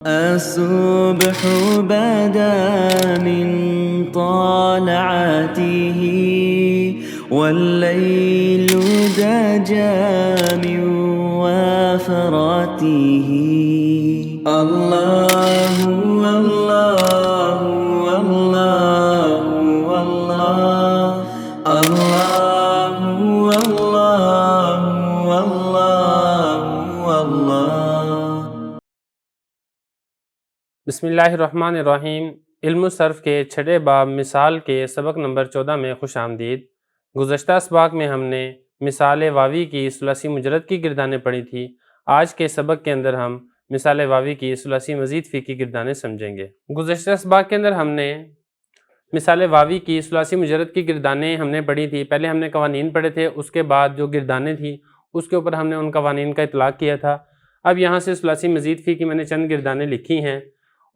الصبح بدا من طالعته والليل دجى من وفراته الله الله الله الله الله الله الله الله. بسم اللہ الرحمن الرحیم. علم الصرف کے چھٹے باب مثال کے سبق نمبر 14 میں خوش آمدید. گزشتہ اسباق میں ہم نے مثال واوی کی ثلاثی مجرد کی گردانیں پڑھی تھی. آج کے سبق کے اندر ہم مثال واوی کی ثلاثی مزید فی کی گردانیں سمجھیں گے. گزشتہ اسباق کے اندر ہم نے مثال واوی کی ثلاثی مجرد کی گردانیں ہم نے پڑھی تھی. پہلے ہم نے قوانین پڑھے تھے، اس کے بعد جو گردانیں تھیں اس کے اوپر ہم نے ان قوانین کا اطلاق کیا تھا. اب یہاں سے ثلاثی مزید فی کی میں نے چند گردانیں لکھی ہیں،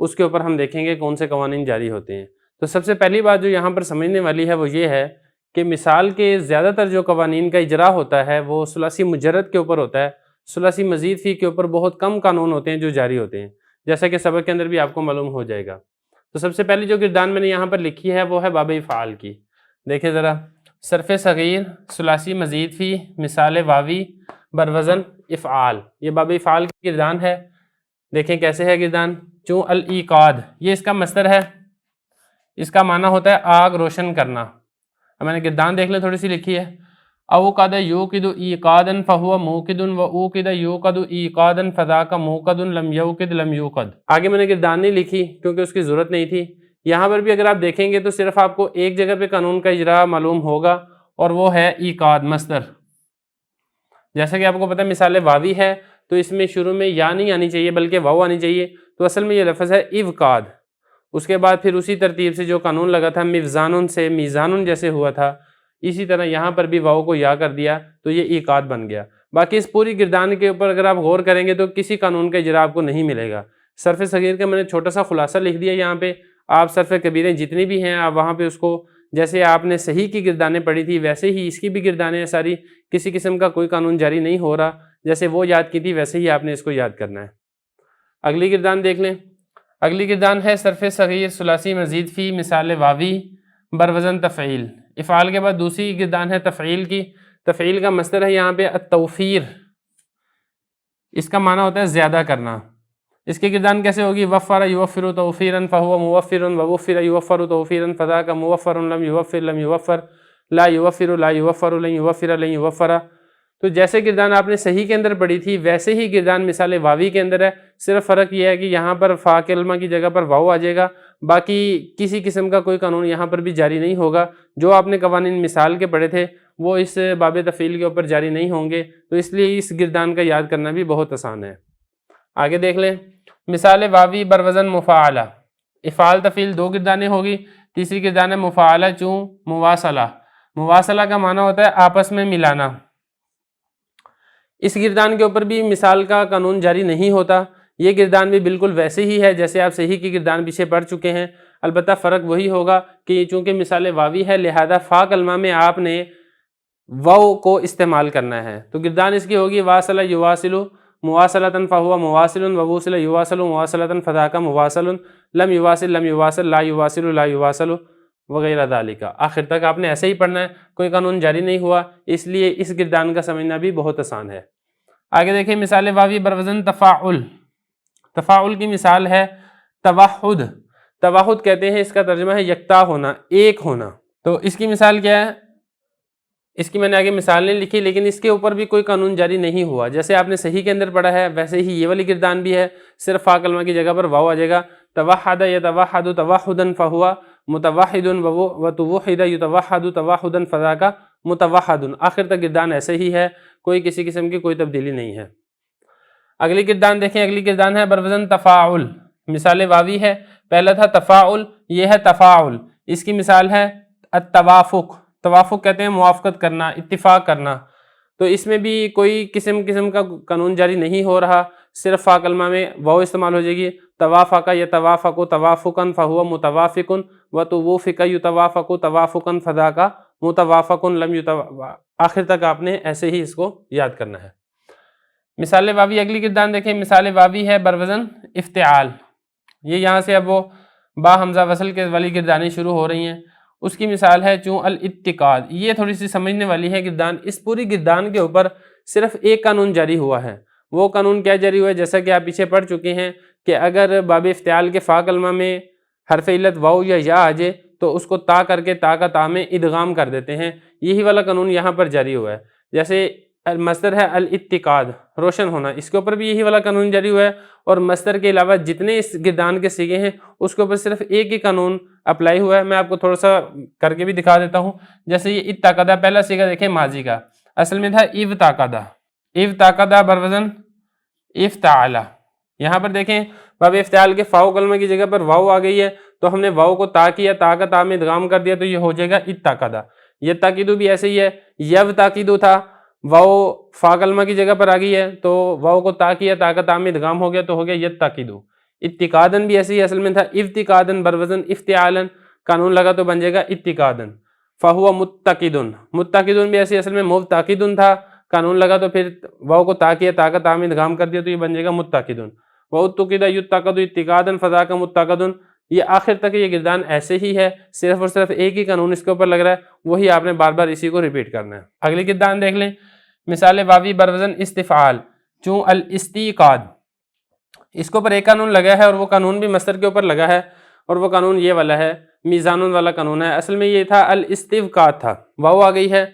اس کے اوپر ہم دیکھیں گے کون سے قوانین جاری ہوتے ہیں. تو سب سے پہلی بات جو یہاں پر سمجھنے والی ہے وہ یہ ہے کہ مثال کے زیادہ تر جو قوانین کا اجرا ہوتا ہے وہ ثلاثی مجرد کے اوپر ہوتا ہے. ثلاثی مزید فی کے اوپر بہت کم قانون ہوتے ہیں جو جاری ہوتے ہیں، جیسا کہ سبق کے اندر بھی آپ کو معلوم ہو جائے گا. تو سب سے پہلی جو گردان میں نے یہاں پر لکھی ہے وہ ہے باب افعال کی. دیکھیں ذرا، صرف صغیر ثلاثی مزید فی مثال واوی بروزن افعال، یہ باب افعال کی گردان ہے. دیکھیں کیسے ہے گردان. چوں الایقاد، یہ اس کا مصدر ہے، اس کا معنی ہوتا ہے آگ روشن کرنا. اب میں نے گردان دیکھ لیں تھوڑی سی لکھی ہے. اوقد یوقد ایقادا فہو موقد و اوقد یوقد ایقادا فذاک موقد لم یوقد لم یوقد. آگے میں نے گردان نہیں لکھی کیونکہ اس کی ضرورت نہیں تھی. یہاں پر بھی اگر آپ دیکھیں گے تو صرف آپ کو ایک جگہ پہ قانون کا اجرا معلوم ہوگا اور وہ ہے ایقاد مصدر. جیسا کہ آپ کو پتہ ہے مثال واوی ہے تو اس میں شروع میں یا نہیں آنی چاہیے بلکہ واو آنی چاہیے. تو اصل میں یہ لفظ ہے اوقاد. اس کے بعد پھر اسی ترتیب سے جو قانون لگا تھا مفزان سے میزان جیسے ہوا تھا، اسی طرح یہاں پر بھی واو کو یا کر دیا تو یہ ایقاد بن گیا. باقی اس پوری گردان کے اوپر اگر آپ غور کریں گے تو کسی قانون کا اجرا آپ کو نہیں ملے گا. صرف صغیر کا میں نے چھوٹا سا خلاصہ لکھ دیا یہاں پہ. آپ صرف کبیریں جتنی بھی ہیں آپ وہاں پہ اس کو جیسے آپ نے صحیح کی گردانیں پڑھی تھی ویسے ہی اس کی بھی گردانیں ہیں ساری. کسی قسم کا کوئی قانون جاری نہیں ہو رہا، جیسے وہ یاد کی تھی ویسے ہی آپ نے اس کو یاد کرنا ہے. اگلی گردان دیکھ لیں. اگلی گردان ہے صرف صغیر ثلاثی مزید فی مثال واوی بروزن تفعیل. افعال کے بعد دوسری گردان ہے تفعیل کی. تفعیل کا مصدر ہے یہاں پہ التوفیر، اس کا معنی ہوتا ہے زیادہ کرنا. اس کی گردان کیسے ہوگی؟ وفر یوفر توفیرا فہو موفر ووفر یوفر توفیرا فذاک موفر لم یوفر لم یوفر لا یوفر لا یوفر لن یوفر لن یوفر. تو جیسے گردان آپ نے صحیح کے اندر پڑھی تھی ویسے ہی گردان مثال واوی کے اندر ہے. صرف فرق یہ ہے کہ یہاں پر فا کلمہ کی جگہ پر واو آ جائے گا. باقی کسی قسم کا کوئی قانون یہاں پر بھی جاری نہیں ہوگا. جو آپ نے قوانین مثال کے پڑھے تھے وہ اس باب تفعیل کے اوپر جاری نہیں ہوں گے، تو اس لیے اس گردان کا یاد کرنا بھی بہت آسان ہے. آگے دیکھ لیں. مثال واوی بروزن مفاعلہ. افعال تفعیل دو گردانیں ہوگی. تیسری گردان ہے مفاعلہ چوں مواصلہ. مواصلہ کا معنی ہوتا ہے آپس میں ملانا. اس گردان کے اوپر بھی مثال کا قانون جاری نہیں ہوتا. یہ گردان بھی بالکل ویسے ہی ہے جیسے آپ صحیح کی گردان پیچھے پڑھ چکے ہیں. البتہ فرق وہی ہوگا کہ چونکہ مثال واوی ہے لہذا فا کلمہ میں آپ نے واو کو استعمال کرنا ہے. تو گردان اس کی ہوگی واصل یواصل مواصلۃ فہو مواصل ووصل یواصل مواصلۃ فذاک مواصل لم یواصل لم یواصل لا یواصل لا یواصل وغیرہ ذالک. آخر تک آپ نے ایسے ہی پڑھنا ہے، کوئی قانون جاری نہیں ہوا، اس لیے اس گردان کا سمجھنا بھی بہت آسان ہے. آگے دیکھیں مثال واوی بروزن تفاعل. تفاعل کی مثال ہے توحد. توحد کہتے ہیں، اس کا ترجمہ ہے یکتا ہونا، ایک ہونا. تو اس کی مثال کیا ہے؟ اس کی میں نے آگے مثال نہیں لکھی لیکن اس کے اوپر بھی کوئی قانون جاری نہیں ہوا. جیسے آپ نے صحیح کے اندر پڑھا ہے ویسے ہی یہ والی گردان بھی ہے. صرف فا کلمہ کی جگہ پر واو آ جائے گا. توحد یتوحد توحدا فہو متوحد وتوحد یتوحد توحدا فذاک متوحد. آخر تک گردان ایسے ہی ہے، کوئی کسی قسم کی کوئی تبدیلی نہیں ہے. اگلی گردان دیکھیں. اگلی گردان ہے بروزن تفاعل. مثال واوی ہے، پہلا تھا تفاعل، یہ ہے تفاعل. اس کی مثال ہے التوافق. توافق کہتے ہیں موافقت کرنا، اتفاق کرنا. تو اس میں بھی کوئی قسم کا قانون جاری نہیں ہو رہا. صرف فا کلمہ میں واو استعمال ہو جائے گی. توافق یتوافق توافقا فہو متوافق وتوافق یتوافق توافقا فذاک متوافق لم یتوافق. آخر تک آپ نے ایسے ہی اس کو یاد کرنا ہے. مثال واوی اگلی گردان دیکھیں، مثال واوی ہے بروزن افتعال، یہ یہاں سے اب وہ با حمزہ وصل کے والی گردانیں شروع ہو رہی ہیں، اس کی مثال ہے چون الاتقاد، یہ تھوڑی سی سمجھنے والی ہے گردان، اس پوری گردان کے اوپر صرف ایک قانون جاری ہوا ہے، وہ قانون کیا جاری ہوا ہے؟ جیسا کہ آپ پیچھے پڑھ چکے ہیں کہ اگر باب افتعال کے فا کلمہ میں حرف علت واو یا یا آ جائے تو اس کو تا کر کے تا کا تا میں ادغام کر دیتے ہیں، یہی والا قانون یہاں پر جاری ہوا ہے۔ جیسے مصدر ہے الاتقاد، روشن ہونا، اس کے اوپر بھی یہی والا قانون جاری ہوا ہے، اور مصدر کے علاوہ جتنے اس گردان کے صیغے ہیں اس کے اوپر صرف ایک ہی قانون اپلائی ہوا ہے۔ میں آپ کو تھوڑا سا کر کے بھی دکھا دیتا ہوں۔ جیسے یہ اتقدہ، پہلا صیغہ دیکھیں ماضی کا، اصل میں تھا افتقدہ، افتقدہ بروزن افتعال، یہاں پر دیکھیں باب افتعال کے فاؤ کلمہ کی جگہ پر واو آ گئی ہے تو ہم نے واو کو تا کیا، تا کا تا میں ادغام کر دیا تو یہ ہو جائے گا اتقدہ۔ یہ تاکیدو بھی ایسے ہی ہے، یو تاکیدو تھا، واو فا کلمہ کی جگہ پر آ گئی ہے تو واو کو تا کیا، تا کا تا میں ادغام ہو گیا تو ہو گیا یت تاکیدو۔ اتقادن بھی ایسے ہی، اصل میں تھا افتقادن بروزن افتعالن، قانون لگا تو بن جائے گا اتقادن۔ فہو متقدن، متقدن بھی ایسے ہی، اصل میں متقدن تھا، قانون لگا تو پھر واو کو تا کیا، تا کا تا میں ادغام کر دیا تو یہ بن جائے گا متقدن۔ وَأُتُّقِدَ يُتَّقَدُ اتِّقَادًا فَذَاكَ مُتَّقَدٌ، یہ آخر تک یہ گردان ایسے ہی ہے، صرف اور صرف ایک ہی قانون اس کے اوپر لگ رہا ہے، وہی آپ نے بار بار اسی کو ریپیٹ کرنا ہے۔ اگلی گردان دیکھ لیں، مثال واوی بروزن استفعال چون الاستیقاد، اس کے اوپر ایک قانون لگا ہے اور وہ قانون بھی مصدر کے اوپر لگا ہے، اور وہ قانون یہ والا ہے، میزان والا قانون ہے۔ اصل میں یہ تھا الاستفقاد تھا، واو آ گئی ہے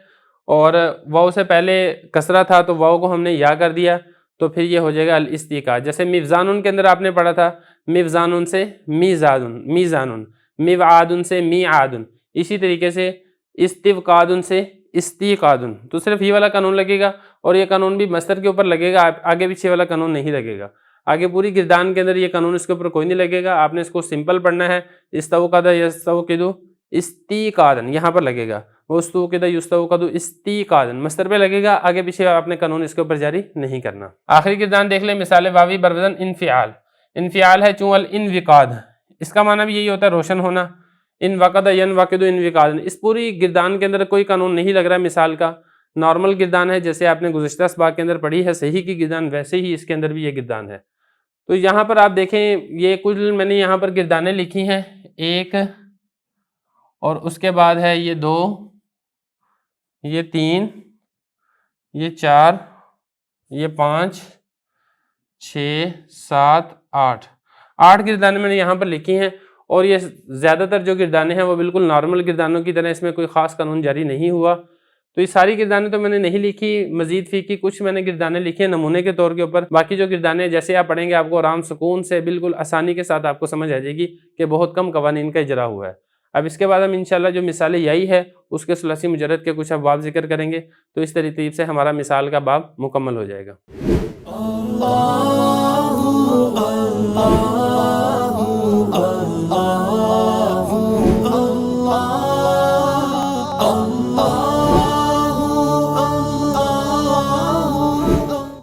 اور واو سے پہلے کسرہ تھا تو واو کو ہم نے یا کر دیا تو پھر یہ ہو جائے گا الاستیقاد۔ جیسے مفزانن کے اندر آپ نے پڑھا تھا مفزانن سے میزانن، میزانن، موعادن سے میعادن، اسی طریقے سے استفقادن سے استیقادن، تو صرف یہ والا قانون لگے گا اور یہ قانون بھی مصدر کے اوپر لگے گا، آگے پیچھے والا قانون نہیں لگے گا۔ آگے پوری گردان کے اندر یہ قانون اس کے اوپر کوئی نہیں لگے گا، آپ نے اس کو سمپل پڑھنا ہے، استوقد یستوقد استیقادن یہاں پر لگے گا، وستوقد یستوقد استیقادن مصدر پہ لگے گا، آگے پیچھے آپ نے قانون اس کے اوپر جاری نہیں کرنا۔ آخری گردان دیکھ لیں، مثال واوی بروزن انفعال، انفعال ہے چون الانوقاد، اس کا معنی بھی یہی ہوتا ہے روشن ہونا، انوقد ینوقد انوقادن، اس پوری گردان کے اندر کوئی قانون نہیں لگ رہا ہے مثال کا، نارمل گردان ہے جیسے آپ نے گزشتہ اسباق کے اندر پڑھی ہے صحیح کی گردان، ویسے ہی اس کے اندر بھی یہ گردان ہے۔ تو یہاں پر آپ دیکھیں یہ کل میں نے یہاں پر گردانیں لکھی ہیں، ایک اور اس کے بعد ہے یہ دو، یہ تین، یہ چار، یہ پانچ، چھ، سات، آٹھ، آٹھ گردانیں میں نے یہاں پر لکھی ہیں، اور یہ زیادہ تر جو گردانیں ہیں وہ بالکل نارمل گردانوں کی طرح، اس میں کوئی خاص قانون جاری نہیں ہوا۔ تو یہ ساری گردانیں تو میں نے نہیں لکھی، مزید فی کی کچھ میں نے گردانیں لکھی ہیں نمونے کے طور کے اوپر، باقی جو گردانیں جیسے آپ پڑھیں گے آپ کو آرام سکون سے بالکل آسانی کے ساتھ آپ کو سمجھ آ جائے گی کہ بہت کم قوانین کا اجرا ہوا ہے۔ اب اس کے بعد ہم انشاءاللہ جو مثال یائی ہے اس کے ثلاثی مجرد کے کچھ ابواب ذکر کریں گے، تو اس ترتیب سے ہمارا مثال کا باب مکمل ہو جائے گا۔